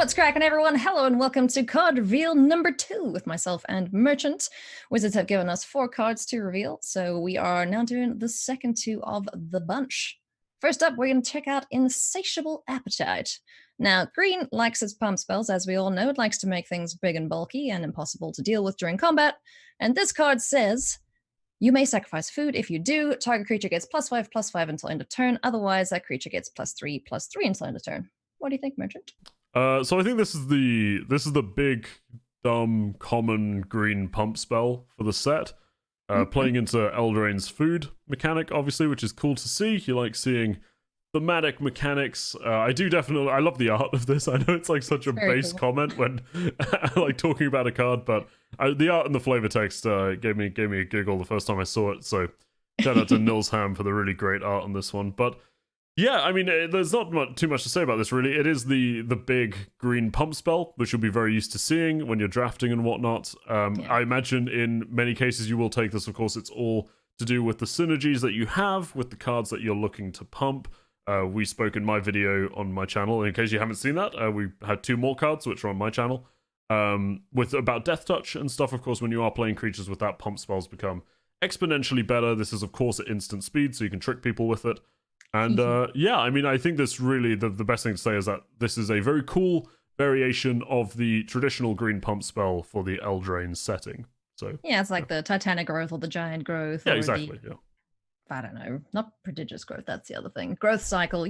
What's cracking, everyone? Hello and welcome to card reveal number 2 with myself and Merchant. Wizards have given us 4 cards to reveal, so we are now doing the second 2 of the bunch. First up, we're going to check out Insatiable Appetite. Now, green likes its pump spells, as we all know. It likes to make things big and bulky and impossible to deal with during combat. And this card says, you may sacrifice food. If you do, target creature gets +5/+5 until end of turn. Otherwise, that creature gets +3/+3 until end of turn. What do you think, Merchant? So I think this is the big, dumb, common green pump spell for the set. Playing into Eldraine's food mechanic, obviously, which is cool to see. You like seeing thematic mechanics. I love the art of this. I know it's like such a base comment when like talking about a card, but the art and the flavor text gave me a giggle the first time I saw it. So shout out to Nils Ham for the really great art on this one. But yeah, I mean, there's not too much to say about this, really. It is the big green pump spell, which you'll be very used to seeing when you're drafting and whatnot. I imagine in many cases you will take this. Of course, it's all to do with the synergies that you have with the cards that you're looking to pump. We spoke in my video on my channel. In case you haven't seen that, we had 2 more cards, which are on my channel, with about Death Touch and stuff. Of course, when you are playing creatures with that, pump spells become exponentially better. This is, of course, at instant speed, so you can trick people with it. And yeah, I mean, I think this really, the best thing to say is that this is a very cool variation of the traditional green pump spell for the Eldraine setting. So yeah, it's like the Titanic growth or the giant growth. Yeah, or exactly. I don't know, not prodigious growth, that's the other thing. Growth cycle,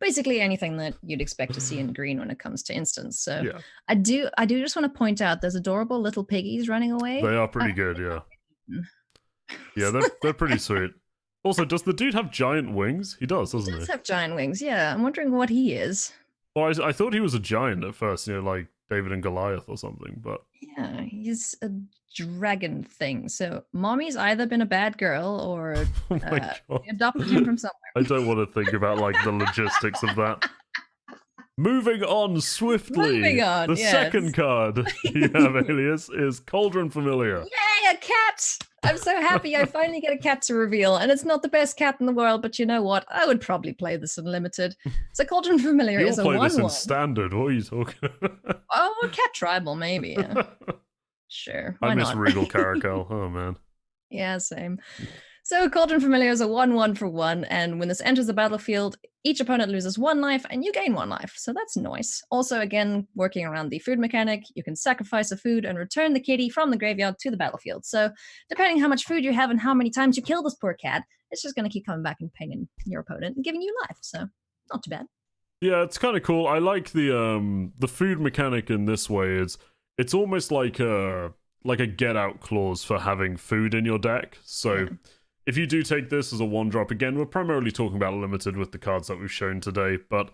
basically anything that you'd expect to see in green when it comes to instants. So yeah. I do just want to point out there's adorable little piggies running away. They are pretty good, yeah. Yeah, they're pretty sweet. Also, does the dude have giant wings? He does, doesn't he? He does have giant wings, yeah. I'm wondering what he is. Well, I thought he was a giant at first, like David and Goliath or something, but... Yeah, he's a dragon thing. So, mommy's either been a bad girl or adopted him from somewhere. I don't want to think about, the logistics of that. Moving on swiftly. The second card you have, Alias, is Cauldron Familiar. Yay, a cat! I'm so happy I finally get a cat to reveal, and it's not the best cat in the world, but you know what? I would probably play this in Limited. So Cauldron Familiar is a 1/1. You'll play this in Standard. What are you talking about? Oh, Cat Tribal, maybe. Yeah. Sure. I miss Regal Caracal. Oh, man. Yeah, same. So Cauldron Familiar is a 1/1 for 1, and when this enters the battlefield, each opponent loses 1 life and you gain 1 life, so that's nice. Also, again, working around the food mechanic, you can sacrifice a food and return the kitty from the graveyard to the battlefield. So depending how much food you have and how many times you kill this poor cat, it's just going to keep coming back and pinging your opponent and giving you life, so not too bad. Yeah, it's kind of cool. I like the food mechanic in this way. It's almost like a get out clause for having food in your deck, so... Yeah. If you do take this as a 1-drop, again, we're primarily talking about Limited with the cards that we've shown today, but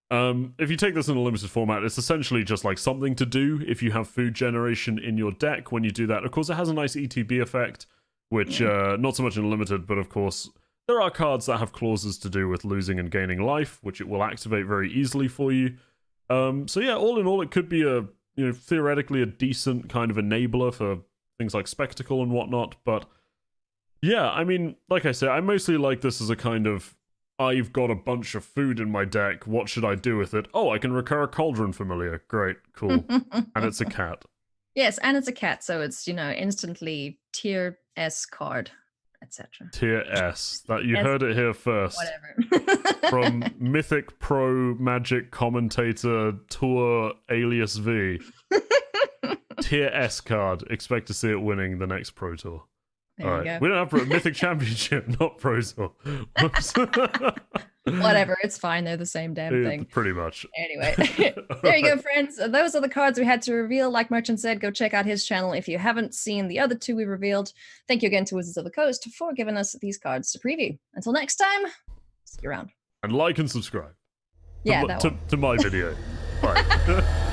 if you take this in a Limited format, it's essentially just like something to do if you have food generation in your deck when you do that. Of course, it has a nice ETB effect, which, not so much in Limited, but of course, there are cards that have clauses to do with losing and gaining life, which it will activate very easily for you. So yeah, all in all, it could be theoretically a decent kind of enabler for things like Spectacle and whatnot, but... Yeah, I mean, like I said, I mostly like this as a kind of, I've got a bunch of food in my deck, what should I do with it? Oh, I can recur a Cauldron Familiar. Great, cool. And it's a cat. Yes, and it's a cat, so it's, instantly tier S card, etc. Tier S. That you heard it here first. Whatever. From Mythic Pro Magic Commentator Tour aliasV. Tier S card. Expect to see it winning the next Pro Tour. There you go. We don't have Mythic Championship, not Pro Tour. Whatever, it's fine. They're the same damn thing. Pretty much. Anyway, there you go, friends. Those are the cards we had to reveal. Like Merchant said, go check out his channel if you haven't seen the other 2 we revealed. Thank you again to Wizards of the Coast for giving us these cards to preview. Until next time, see you around. And like and subscribe. Yeah, to my video. Bye.